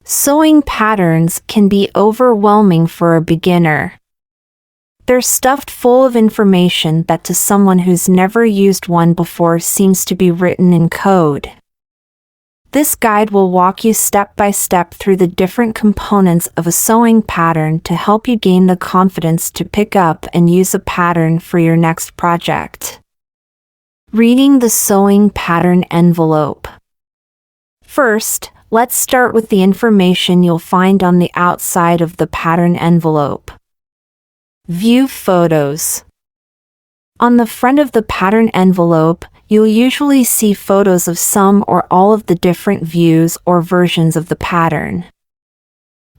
Sewing patterns can be overwhelming for a beginner. They're stuffed full of information that to someone who's never used one before seems to be written in code. This guide will walk you step by step through the different components of a sewing pattern to help you gain the confidence to pick up and use a pattern for your next project. Reading the sewing pattern envelope. First, let's start with the information you'll find on the outside of the pattern envelope. View photos. On the front of the pattern envelope, you'll usually see photos of some or all of the different views or versions of the pattern.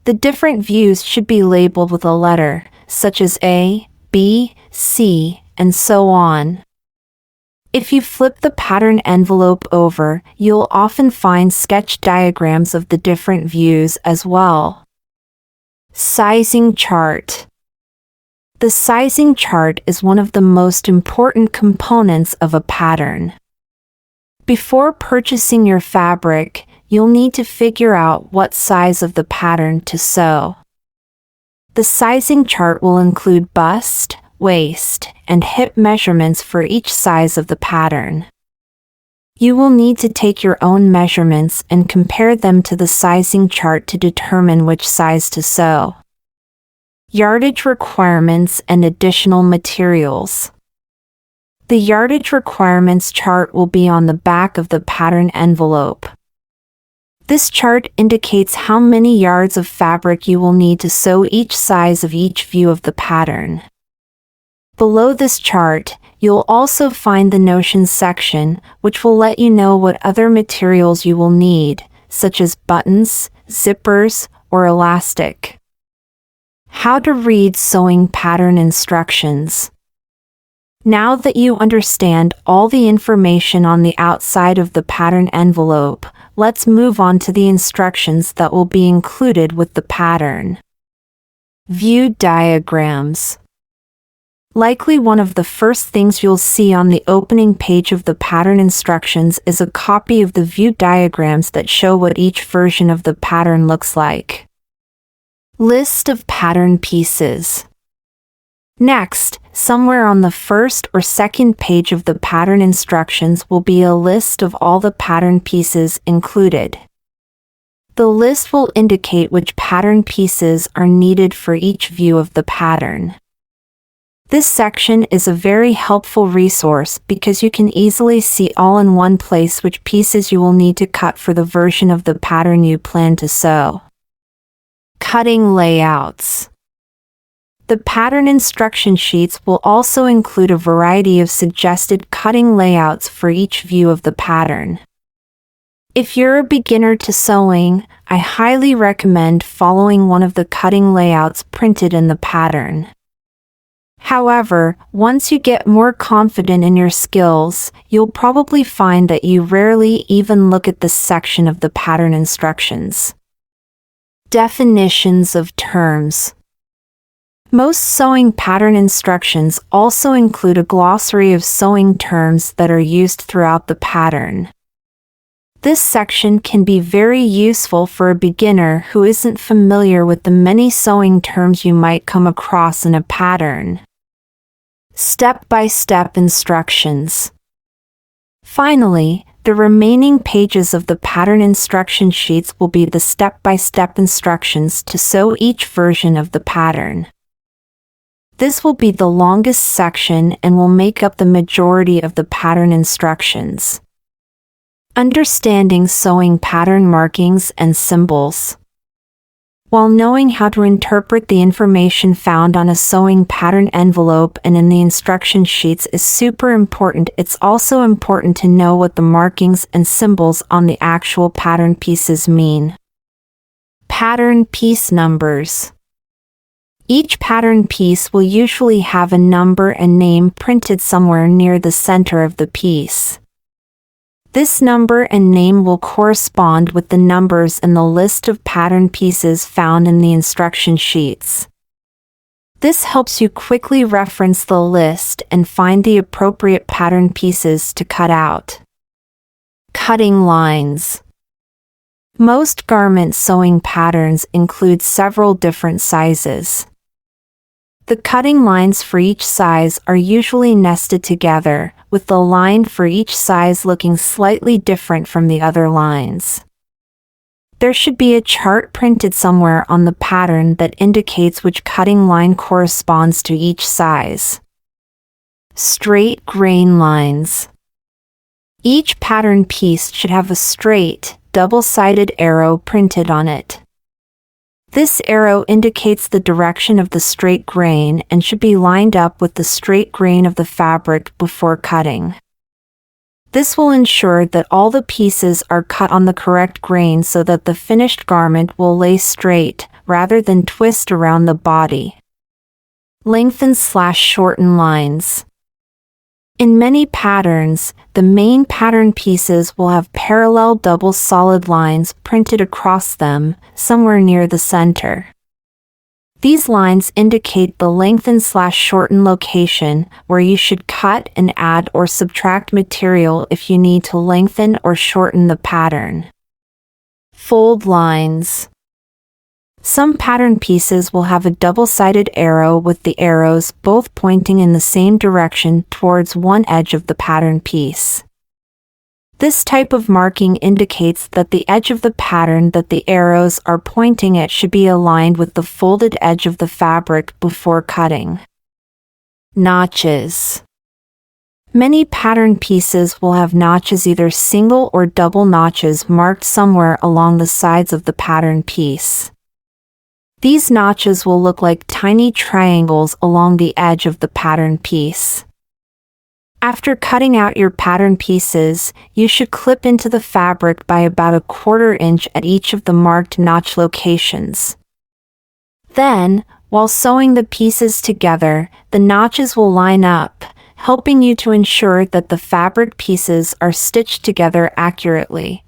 The different views should be labeled with a letter, such as A, B, C, and so on. If you flip the pattern envelope over, you'll often find sketch diagrams of the different views as well. Sizing chart. The sizing chart is one of the most important components of a pattern. Before purchasing your fabric, you'll need to figure out what size of the pattern to sew. The sizing chart will include bust, waist, and hip measurements for each size of the pattern. You will need to take your own measurements and compare them to the sizing chart to determine which size to sew. Yardage requirements and additional materials. The yardage requirements chart will be on the back of the pattern envelope. This chart indicates how many yards of fabric you will need to sew each size of each view of the pattern. Below this chart, you'll also find the notions section, which will let you know what other materials you will need, such as buttons, zippers, or elastic. How to read sewing pattern instructions. Now that you understand all the information on the outside of the pattern envelope, let's move on to the instructions that will be included with the pattern. View diagrams. Likely one of the first things you'll see on the opening page of the pattern instructions is a copy of the view diagrams that show what each version of the pattern looks like. List of pattern pieces. Next, somewhere on the first or second page of the pattern instructions will be a list of all the pattern pieces included. The list will indicate which pattern pieces are needed for each view of the pattern. This section is a very helpful resource because you can easily see all in one place which pieces you will need to cut for the version of the pattern you plan to sew. Cutting layouts. The pattern instruction sheets will also include a variety of suggested cutting layouts for each view of the pattern. If you're a beginner to sewing, I highly recommend following one of the cutting layouts printed in the pattern. However, once you get more confident in your skills, you'll probably find that you rarely even look at this section of the pattern instructions. Definitions of terms. Most sewing pattern instructions also include a glossary of sewing terms that are used throughout the pattern. This section can be very useful for a beginner who isn't familiar with the many sewing terms you might come across in a pattern. Step-by-step instructions. Finally, the remaining pages of the pattern instruction sheets will be the step-by-step instructions to sew each version of the pattern. This will be the longest section and will make up the majority of the pattern instructions. Understanding sewing pattern markings and symbols. While knowing how to interpret the information found on a sewing pattern envelope and in the instruction sheets is super important, it's also important to know what the markings and symbols on the actual pattern pieces mean. Pattern piece numbers. Each pattern piece will usually have a number and name printed somewhere near the center of the piece. This number and name will correspond with the numbers in the list of pattern pieces found in the instruction sheets. This helps you quickly reference the list and find the appropriate pattern pieces to cut out. Cutting lines. Most garment sewing patterns include several different sizes. The cutting lines for each size are usually nested together, with the line for each size looking slightly different from the other lines. There should be a chart printed somewhere on the pattern that indicates which cutting line corresponds to each size. Straight grain lines. Each pattern piece should have a straight, double-sided arrow printed on it. This arrow indicates the direction of the straight grain and should be lined up with the straight grain of the fabric before cutting. This will ensure that all the pieces are cut on the correct grain so that the finished garment will lay straight, rather than twist around the body. Lengthen/shorten lines. In many patterns, the main pattern pieces will have parallel double solid lines printed across them, somewhere near the center. These lines indicate the lengthen/shorten location, where you should cut and add or subtract material if you need to lengthen or shorten the pattern. Fold lines. Some pattern pieces will have a double-sided arrow with the arrows both pointing in the same direction towards one edge of the pattern piece. This type of marking indicates that the edge of the pattern that the arrows are pointing at should be aligned with the folded edge of the fabric before cutting. Notches. Many pattern pieces will have notches, either single or double notches, marked somewhere along the sides of the pattern piece. These notches will look like tiny triangles along the edge of the pattern piece. After cutting out your pattern pieces, you should clip into the fabric by about a 1/4 inch at each of the marked notch locations. Then, while sewing the pieces together, the notches will line up, helping you to ensure that the fabric pieces are stitched together accurately.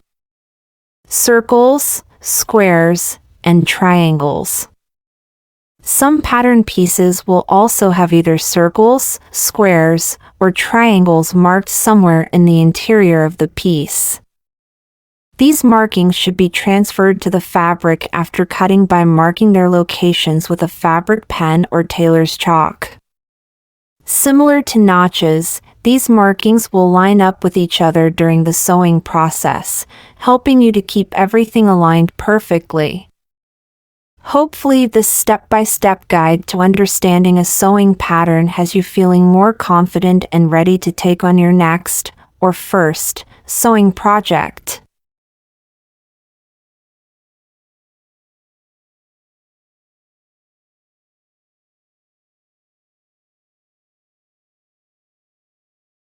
Circles, squares, and triangles. Some pattern pieces will also have either circles, squares, or triangles marked somewhere in the interior of the piece. These markings should be transferred to the fabric after cutting by marking their locations with a fabric pen or tailor's chalk. Similar to notches, these markings will line up with each other during the sewing process, helping you to keep everything aligned perfectly. Hopefully, this step-by-step guide to understanding a sewing pattern has you feeling more confident and ready to take on your next, or first, sewing project.